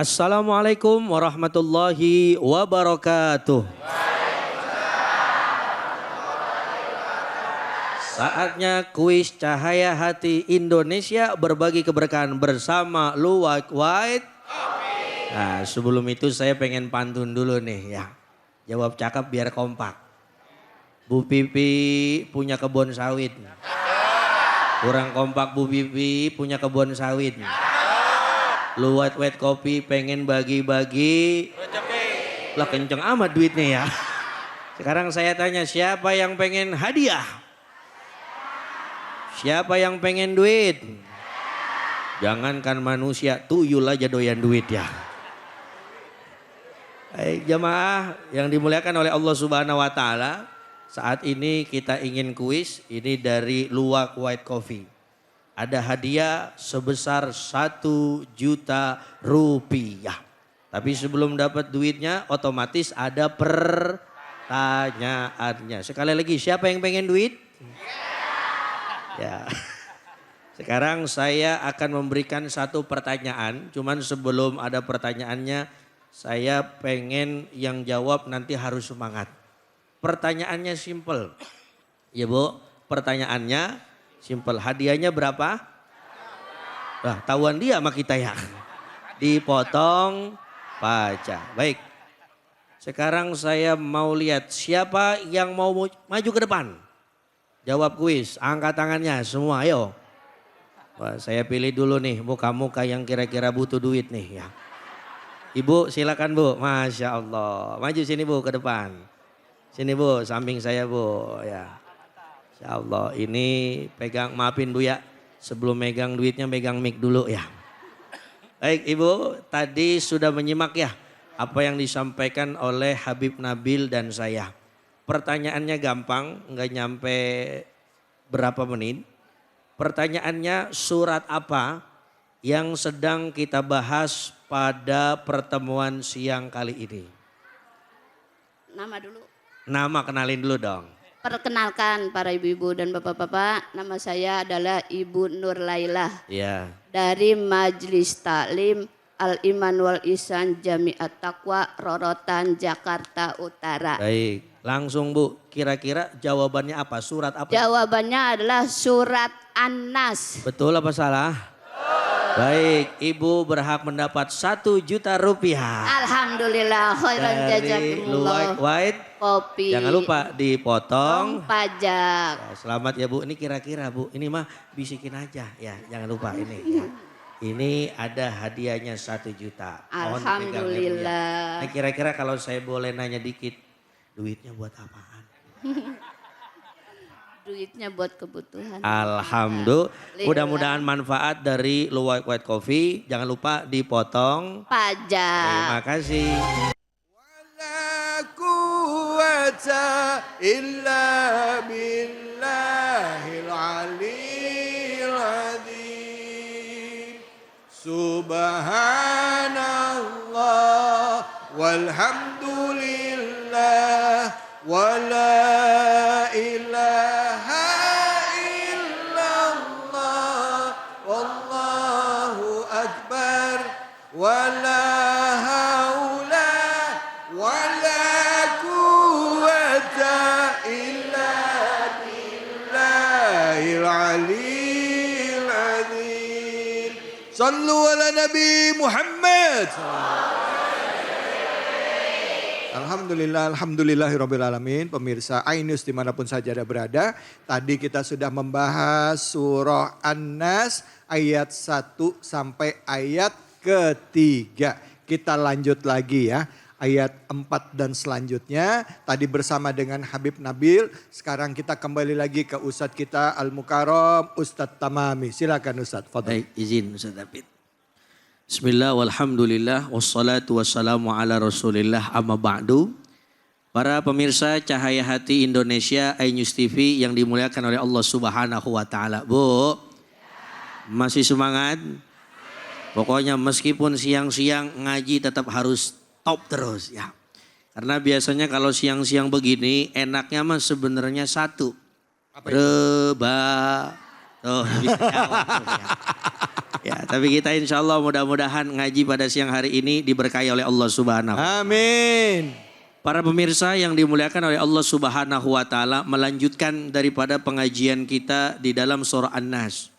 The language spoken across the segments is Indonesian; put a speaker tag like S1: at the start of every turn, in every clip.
S1: Assalamualaikum warahmatullahi wabarakatuh. Saatnya kuis Cahaya Hati Indonesia berbagi keberkahan bersama Luwak White. Nah, sebelum itu saya pengen pantun dulu nih ya. Jawab cakep biar kompak. Bu Pipi punya kebun sawit. Kurang kompak Bu Pipi punya kebun sawit. Luwak White Kopi pengen bagi-bagi. Lah kenceng amat duitnya ya. Sekarang saya tanya, siapa yang pengen hadiah? Siapa yang pengen duit? Jangankan manusia, tuyul aja doyan duit ya. Baik jamaah yang dimuliakan oleh Allah Subhanahu wa taala, saat ini kita ingin kuis ini dari Luwak White Coffee. Ada hadiah sebesar 1 juta rupiah. Tapi sebelum dapat duitnya otomatis ada pertanyaannya. Sekali lagi, siapa yang pengen duit? Ya. Sekarang saya akan memberikan satu pertanyaan. Cuman sebelum ada pertanyaannya, saya pengen yang jawab nanti harus semangat. Pertanyaannya simple. Ya Bu, pertanyaannya simple. Hadiahnya berapa? Nah, tahuan dia sama kita ya. Dipotong pajak. Baik. Sekarang saya mau lihat siapa yang mau maju ke depan. Jawab kuis, angkat tangannya semua, ayo. Wah, saya pilih dulu nih muka-muka yang kira-kira butuh duit nih ya. Ibu silakan Bu, Masya Allah. Maju sini Bu ke depan. Sini Bu, samping saya Bu ya. Masya Allah, ini pegang, maafin Bu ya. Sebelum megang duitnya megang mic dulu ya. Baik Ibu, tadi sudah menyimak ya apa yang disampaikan oleh Habib Nabil dan saya. Pertanyaannya gampang, nggak nyampe berapa menit. Pertanyaannya, surat apa yang sedang kita bahas pada pertemuan siang kali ini?
S2: Nama dulu.
S1: Nama kenalin dulu dong.
S2: Perkenalkan para ibu-ibu dan bapak-bapak, nama saya adalah Ibu Nur Lailah.
S1: Iya.
S2: Dari Majelis Taklim Al-Iman wal Ihsan Jamiat Taqwa Rorotan Jakarta Utara.
S1: Baik, langsung Bu, kira-kira jawabannya apa? Surat apa?
S2: Jawabannya adalah surat An-Nas.
S1: Betul apa salah? Baik, Ibu berhak mendapat 1 juta rupiah.
S2: Alhamdulillah, khairan
S1: Dari
S2: jazakumullah.
S1: Luwak White
S2: Kopi.
S1: Jangan lupa dipotong
S2: pajak.
S1: Ya, selamat ya Bu, ini kira-kira Bu, ini mah bisikin aja ya, jangan lupa ini ya. Ini ada hadiahnya 1 juta. Mohon dipegang ya, Bu, ya.
S2: Alhamdulillah.
S1: Nah, kira-kira kalau saya boleh nanya dikit, duitnya buat apaan?
S2: Duitnya buat kebutuhan.
S1: Alhamdulillah. Mudah-mudahan manfaat dari Luwak White Coffee. Jangan lupa dipotong
S2: Pajak.
S1: Terima kasih.
S3: ولا قوة إلا بالله العلي العظيم سبحان الله والحمد لله ولا إله إلا الله والله أكبر ولا حول ولا قوة إلا بالله العلي العظيم صلوا على نبي محمد. Alhamdulillahirrabbilalamin. Pemirsa iNews dimanapun saja Anda berada. Tadi kita sudah membahas surah An-Nas ayat 1 sampai ayat ketiga. Kita lanjut lagi ya. Ayat 4 dan selanjutnya. Tadi bersama dengan Habib Nabil. Sekarang kita kembali lagi ke Ustadz kita Al-Mukarram Ustadz Tamami. Silakan Ustadz. Fadhil.
S1: Baik, izin Ustaz David. Bismillah walhamdulillah wassalatu wassalamu ala rasulillah amma ba'du. Para pemirsa Cahaya Hati Indonesia iNews TV yang dimuliakan oleh Allah Subhanahu wa taala. Bu, masih semangat? Pokoknya meskipun siang-siang ngaji tetap harus top terus ya. Karena biasanya kalau siang-siang begini enaknya mah sebenarnya satu. Reba. Tuh bisa jawab tuh ya. Ya, tapi kita insya Allah mudah-mudahan ngaji pada siang hari ini diberkahi oleh Allah Subhanahu.
S3: Amin.
S1: Para pemirsa yang dimuliakan oleh Allah Subhanahu wa taala, melanjutkan daripada pengajian kita di dalam surah An-Nas.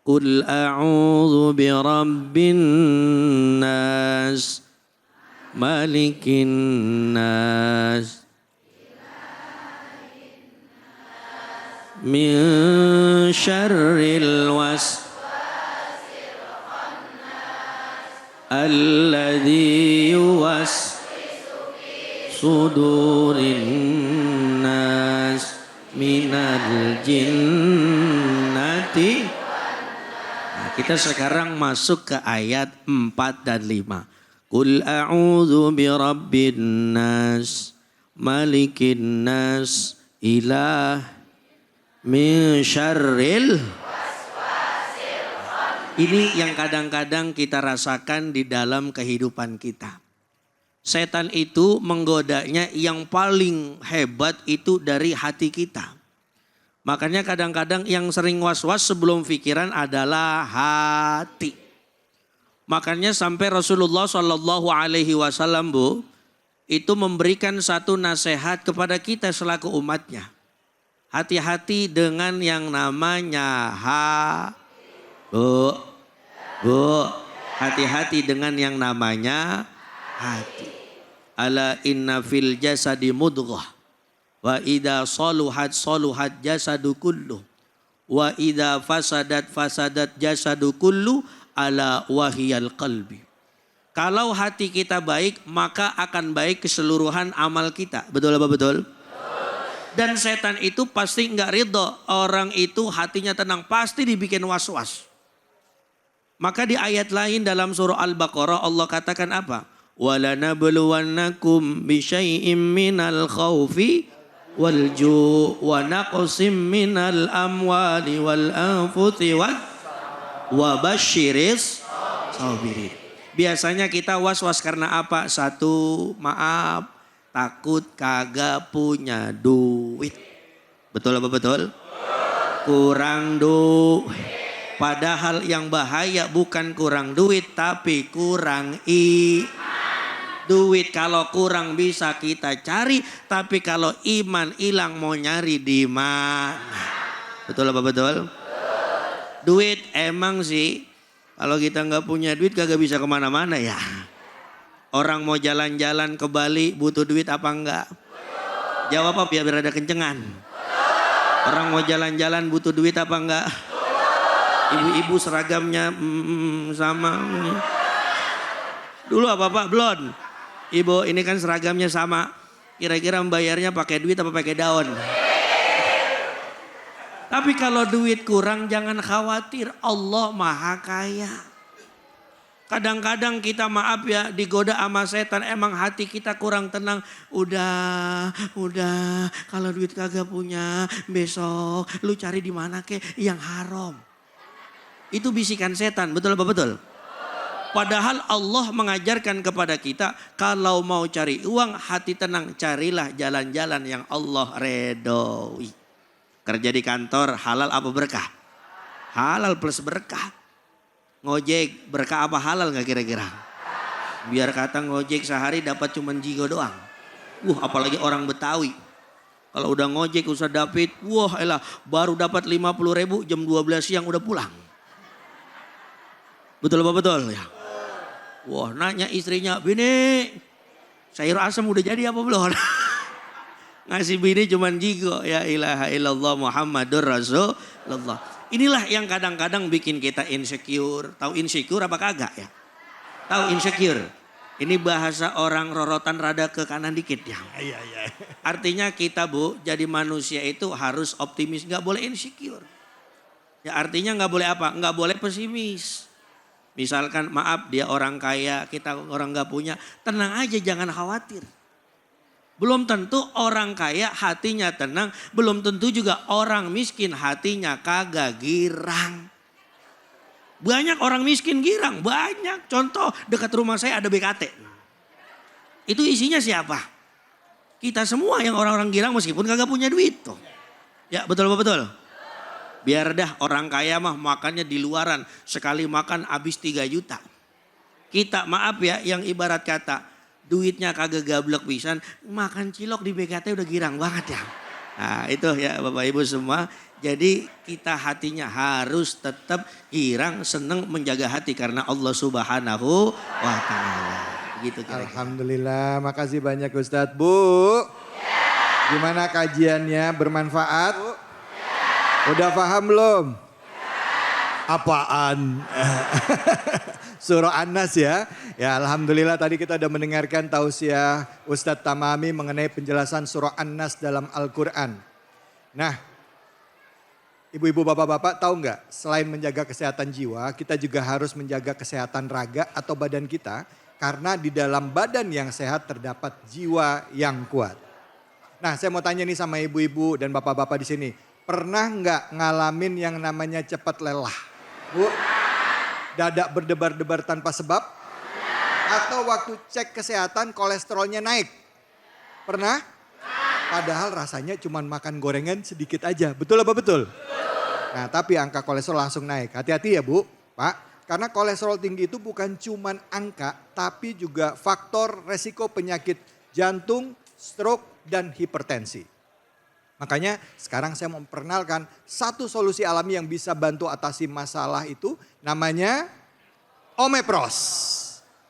S1: Qul a'udzu birabbin nas, malikin nas, min syarril alladzi sudurin nas minal jinnati. Nah, kita sekarang masuk ke ayat 4 dan 5. Qul a'udzu birabbin nas, malikin nas, ilah min syarril. Ini yang kadang-kadang kita rasakan di dalam kehidupan kita. Setan itu menggodanya yang paling hebat itu dari hati kita. Makanya kadang-kadang yang sering was-was sebelum pikiran adalah hati. Makanya sampai Rasulullah SAW itu memberikan satu nasihat kepada kita selaku umatnya. Hati-hati dengan yang namanya hati-hati dengan yang namanya hati. Ala inna fil jasadi mudghah wa idza saluhat jasadu kullu wa idza fasadat jasadu kullu ala wahiyal qalbi. Kalau hati kita baik maka akan baik keseluruhan amal kita. Betul apa betul? Dan setan itu pasti enggak ridho orang itu hatinya tenang, pasti dibikin was-was. Maka di ayat lain dalam surah Al-Baqarah Allah katakan apa? وَلَنَبْلُوَنَّكُمْ بِشَيْءٍ مِّنَ الْخَوْفِ وَالْجُوعِ وَنَقْصٍ مِّنَ الْأَمْوَالِ وَالْأَنفُسِ وَبَشِّرِ الصَّابِرِينَ. Biasanya kita was-was karena apa? Satu, maaf, takut kagak punya duit. Betul apa betul? Kurang duit. Padahal yang bahaya bukan kurang duit tapi kurang duit. Kalau kurang bisa kita cari, tapi kalau iman hilang mau nyari di mana? Betul apa betul? Duit emang sih kalau kita nggak punya duit kagak bisa kemana-mana ya. Orang mau jalan-jalan ke Bali butuh duit apa enggak? Jawab apa biar ada kencengan. Orang mau jalan-jalan butuh duit apa enggak? Ibu-ibu seragamnya sama. Dulu apa Pak? Blon. Ibu ini kan seragamnya sama. Kira-kira membayarnya pakai duit apa pakai daun? Tapi kalau duit kurang jangan khawatir. Allah maha kaya. Kadang-kadang kita maaf ya digoda sama setan. Emang hati kita kurang tenang. Udah. Kalau duit kagak punya besok lu cari di mana kek yang haram. Itu bisikan setan, betul apa betul? Padahal Allah mengajarkan kepada kita kalau mau cari uang hati tenang, carilah jalan-jalan yang Allah redoi. Kerja di kantor halal apa berkah? Halal plus berkah. Ngojek berkah apa halal gak kira-kira? Biar kata ngojek sehari dapat cuman jigo doang. Apalagi orang Betawi. Kalau udah ngojek Ustaz David, elah baru dapat 50.000 jam 12 siang udah pulang. Betul apa betul ya? Nanya istrinya, bini sayur asam udah jadi apa belum? Ngasih bini cuman jigo, ya ilaha illallah Muhammadur Rasulullah. Inilah yang kadang-kadang bikin kita insecure. Tahu insecure apa kagak ya? Tahu insecure? Ini bahasa orang rorotan rada ke kanan dikit ya. Iya. Artinya kita jadi manusia itu harus optimis, nggak boleh insecure. Ya artinya nggak boleh apa? Nggak boleh pesimis. Misalkan maaf dia orang kaya, kita orang gak punya. Tenang aja jangan khawatir. Belum tentu orang kaya hatinya tenang. Belum tentu juga orang miskin hatinya kagak girang. Banyak orang miskin girang, banyak. Contoh dekat rumah saya ada BKT. Itu isinya siapa? Kita semua yang orang-orang girang meskipun kagak punya duit. Tuh. Ya betul apa betul? Biar dah orang kaya mah makannya di luaran. Sekali makan habis 3 juta. Kita maaf ya yang ibarat kata duitnya kagak gablek pisan. Makan cilok di BKT udah girang banget ya. Nah itu ya Bapak Ibu semua. Jadi kita hatinya harus tetap girang, seneng menjaga hati karena Allah Subhanahu wa Ta'ala. Gitu kira-kira.
S3: Alhamdulillah, makasih banyak Ustadz. Bu, gimana kajiannya, bermanfaat? Udah paham belum? Apaan? Surah An-Nas ya. Ya Alhamdulillah tadi kita udah mendengarkan tausiah Ustadz Tamami mengenai penjelasan surah An-Nas dalam Al-Quran. Nah, ibu-ibu bapak-bapak tahu nggak? Selain menjaga kesehatan jiwa, kita juga harus menjaga kesehatan raga atau badan kita. Karena di dalam badan yang sehat terdapat jiwa yang kuat. Nah saya mau tanya nih sama ibu-ibu dan bapak-bapak di sini. Pernah nggak ngalamin yang namanya cepat lelah? Bu, dadak berdebar-debar tanpa sebab? Atau waktu cek kesehatan kolesterolnya naik? Pernah? Padahal rasanya cuma makan gorengan sedikit aja. Betul apa betul? Nah tapi angka kolesterol langsung naik. Hati-hati ya Bu, Pak. Karena kolesterol tinggi itu bukan cuma angka, tapi juga faktor resiko penyakit jantung, stroke, dan hipertensi. Makanya sekarang saya mau memperkenalkan satu solusi alami yang bisa bantu atasi masalah itu, namanya Omepros.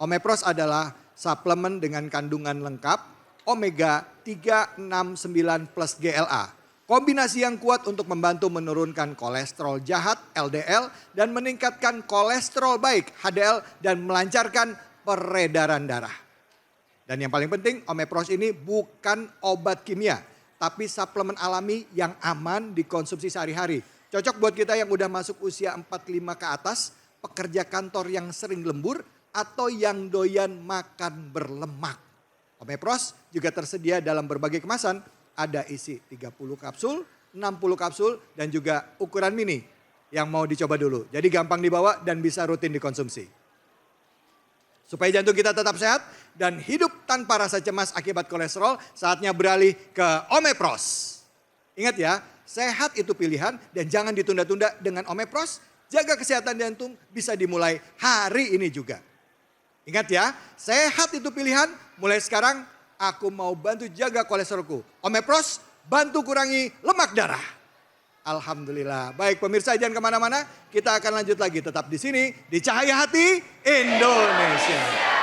S3: Omepros adalah suplemen dengan kandungan lengkap omega 369 plus GLA. Kombinasi yang kuat untuk membantu menurunkan kolesterol jahat LDL dan meningkatkan kolesterol baik HDL dan melancarkan peredaran darah. Dan yang paling penting Omepros ini bukan obat kimia tapi suplemen alami yang aman dikonsumsi sehari-hari. Cocok buat kita yang udah masuk usia 45 ke atas, pekerja kantor yang sering lembur atau yang doyan makan berlemak. Omepros juga tersedia dalam berbagai kemasan. Ada isi 30 kapsul, 60 kapsul, dan juga ukuran mini yang mau dicoba dulu. Jadi gampang dibawa dan bisa rutin dikonsumsi. Supaya jantung kita tetap sehat dan hidup tanpa rasa cemas akibat kolesterol, saatnya beralih ke Omepros. Ingat ya, sehat itu pilihan dan jangan ditunda-tunda dengan Omepros. Jaga kesehatan jantung bisa dimulai hari ini juga. Ingat ya, sehat itu pilihan, mulai sekarang aku mau bantu jaga kolesterolku. Omepros bantu kurangi lemak darah. Alhamdulillah. Baik pemirsa jangan kemana-mana. Kita akan lanjut lagi tetap di sini di Cahaya Hati Indonesia.